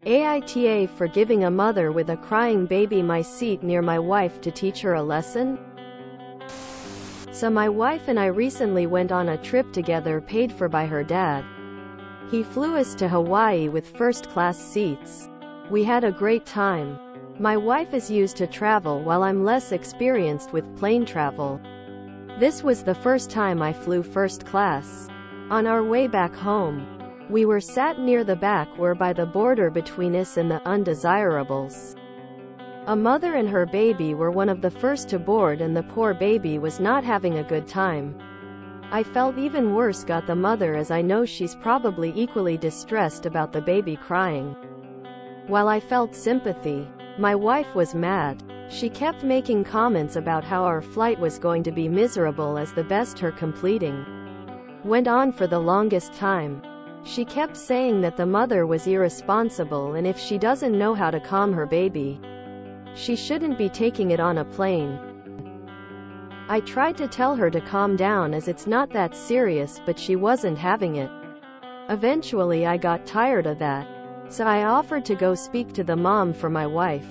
AITA for giving a mother with a crying baby my seat near my wife to teach her a lesson? So my wife and I recently went on a trip together paid for by her dad. He flew us to Hawaii with first-class seats. We had a great time. My wife is used to travel while I'm less experienced with plane travel. This was the first time I flew first class. On our way back home, we were sat near the back whereby the border between us and the undesirables. A mother and her baby were one of the first to board, and the poor baby was not having a good time. I felt even worse got the mother, as I know she's probably equally distressed about the baby crying. While I felt sympathy, my wife was mad. She kept making comments about how our flight was going to be miserable as the best her completing went on for the longest time. She kept saying that the mother was irresponsible, and if she doesn't know how to calm her baby, she shouldn't be taking it on a plane. I tried to tell her to calm down as it's not that serious, but she wasn't having it. Eventually I got tired of that, so I offered to go speak to the mom for my wife.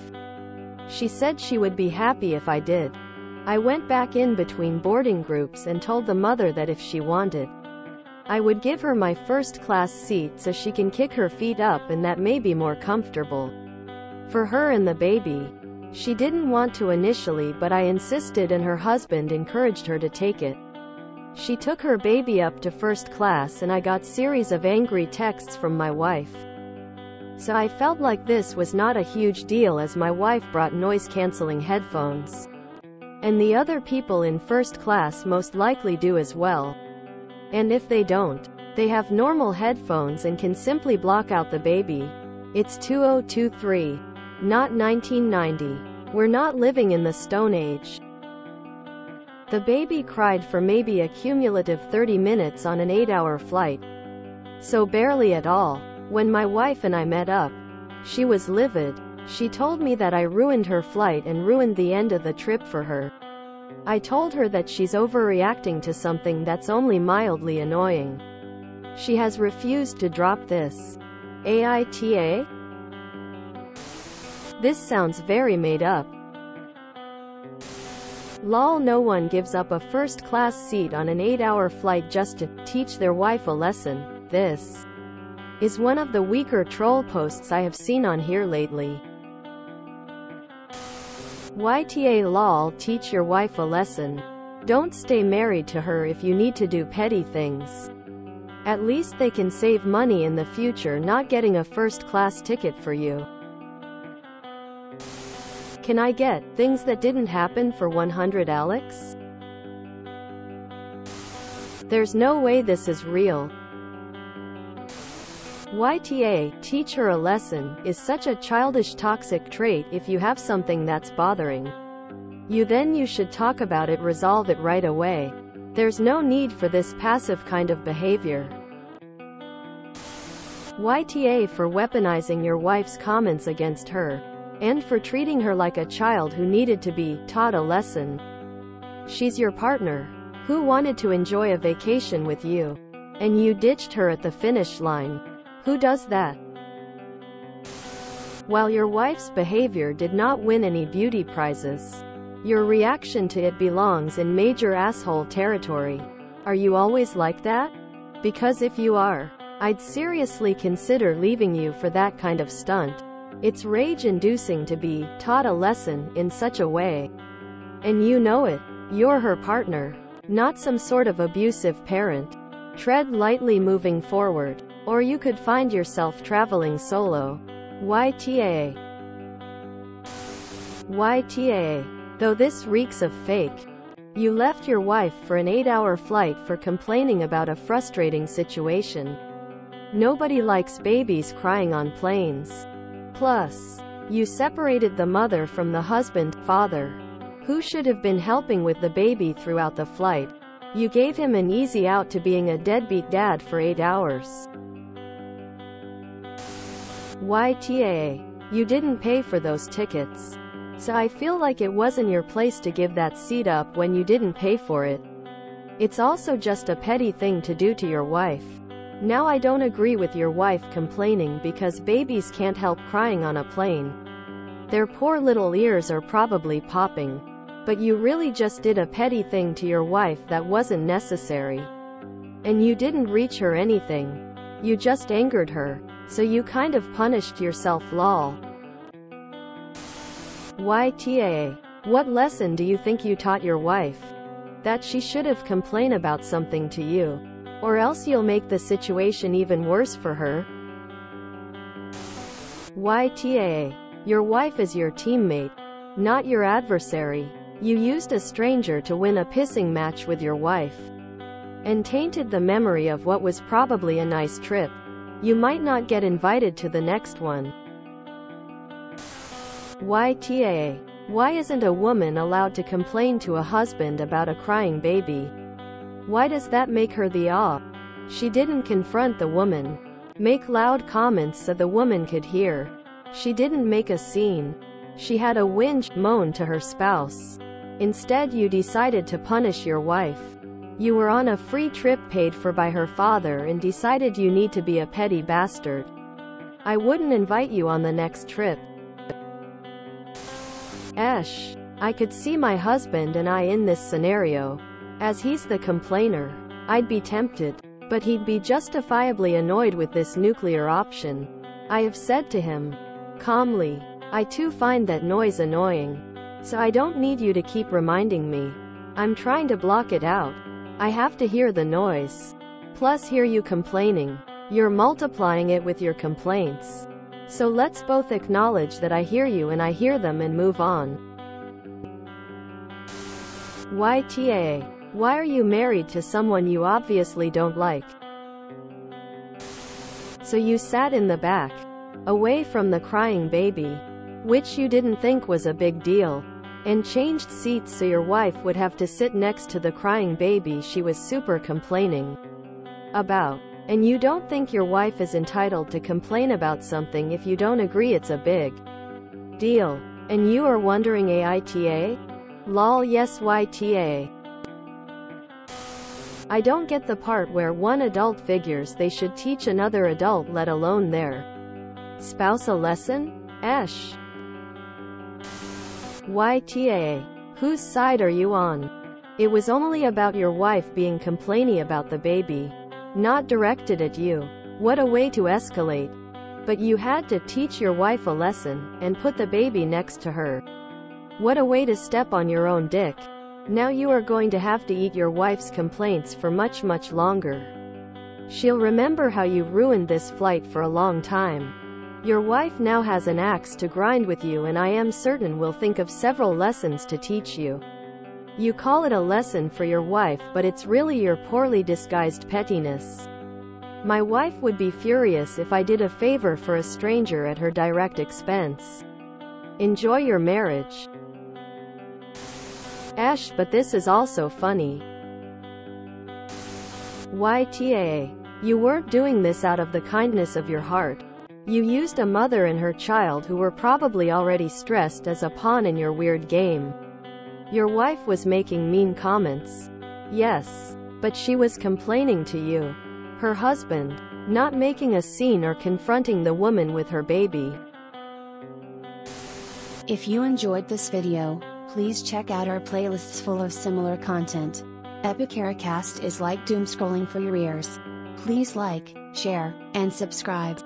She said she would be happy if I did. I went back in between boarding groups and told the mother that if she wanted, I would give her my first-class seat so she can kick her feet up, and that may be more comfortable for her and the baby. She didn't want to initially, but I insisted, and her husband encouraged her to take it. She took her baby up to first class, and I got series of angry texts from my wife. So I felt like this was not a huge deal, as my wife brought noise-canceling headphones. And the other people in first class most likely do as well. And if they don't, they have normal headphones and can simply block out the baby. It's 2023, not 1990. We're not living in the Stone Age. The baby cried for maybe a cumulative 30 minutes on an 8-hour flight. So barely at all. When my wife and I met up, she was livid. She told me that I ruined her flight and ruined the end of the trip for her. I told her that she's overreacting to something that's only mildly annoying. She has refused to drop this. AITA? This sounds very made up. Lol, no one gives up a first-class seat on an 8-hour flight just to teach their wife a lesson. This is one of the weaker troll posts I have seen on here lately. YTA lol, teach your wife a lesson. Don't stay married to her if you need to do petty things. At least they can save money in the future not getting a first-class ticket for you. Can I get things that didn't happen for 100 Alex? There's no way this is real. YTA, teach her a lesson, is such a childish toxic trait. If you have something that's bothering you, then you should talk about it, resolve it right away. There's no need for this passive kind of behavior. YTA for weaponizing your wife's comments against her, and for treating her like a child who needed to be taught a lesson. She's your partner, who wanted to enjoy a vacation with you, and you ditched her at the finish line. Who does that? While your wife's behavior did not win any beauty prizes, your reaction to it belongs in major asshole territory. Are you always like that? Because if you are, I'd seriously consider leaving you for that kind of stunt. It's rage-inducing to be taught a lesson in such a way. And you know it. You're her partner, not some sort of abusive parent. Tread lightly moving forward, or you could find yourself traveling solo. YTA. YTA. Though this reeks of fake. You left your wife for an 8-hour flight for complaining about a frustrating situation. Nobody likes babies crying on planes. Plus, you separated the mother from the husband, father, who should have been helping with the baby throughout the flight. You gave him an easy out to being a deadbeat dad for 8 hours. YTA. You didn't pay for those tickets. So I feel like it wasn't your place to give that seat up when you didn't pay for it. It's also just a petty thing to do to your wife. Now I don't agree with your wife complaining because babies can't help crying on a plane. Their poor little ears are probably popping. But you really just did a petty thing to your wife that wasn't necessary. And you didn't reach her anything. You just angered her. So you kind of punished yourself, lol. YTA. What lesson do you think you taught your wife? That she should have complained about something to you. Or else you'll make the situation even worse for her. YTA. Your wife is your teammate, not your adversary. You used a stranger to win a pissing match with your wife. And tainted the memory of what was probably a nice trip. You might not get invited to the next one. YTA. Why isn't a woman allowed to complain to a husband about a crying baby? Why does that make her the aw? She didn't confront the woman. Make loud comments so the woman could hear. She didn't make a scene. She had a whinge, moan to her spouse. Instead you decided to punish your wife. You were on a free trip paid for by her father and decided you need to be a petty bastard. I wouldn't invite you on the next trip. I could see my husband and I in this scenario. As he's the complainer, I'd be tempted. But he'd be justifiably annoyed with this nuclear option. I have said to him, calmly, I too find that noise annoying. So I don't need you to keep reminding me. I'm trying to block it out. I have to hear the noise. Plus hear you complaining. You're multiplying it with your complaints. So let's both acknowledge that I hear you and I hear them and move on. YTA. Why are you married to someone you obviously don't like? So you sat in the back, away from the crying baby, which you didn't think was a big deal, and changed seats so your wife would have to sit next to the crying baby she was super complaining about. And you don't think your wife is entitled to complain about something if you don't agree it's a big deal. And you are wondering AITA? Lol, yes, YTA. I don't get the part where one adult figures they should teach another adult, let alone their spouse, a lesson? YTA. Whose side are you on? It was only about your wife being complaining about the baby, not directed at you. What a way to escalate. But you had to teach your wife a lesson, and put the baby next to her. What a way to step on your own dick. Now you are going to have to eat your wife's complaints for much, much longer. She'll remember how you ruined this flight for a long time. Your wife now has an axe to grind with you, and I am certain will think of several lessons to teach you. You call it a lesson for your wife, but it's really your poorly disguised pettiness. My wife would be furious if I did a favor for a stranger at her direct expense. Enjoy your marriage. But this is also funny. YTA. You weren't doing this out of the kindness of your heart. You used a mother and her child who were probably already stressed as a pawn in your weird game. Your wife was making mean comments. Yes. But she was complaining to you, her husband, not making a scene or confronting the woman with her baby. If you enjoyed this video, please check out our playlists full of similar content. AmITheAsshole is like doom scrolling for your ears. Please like, share, and subscribe.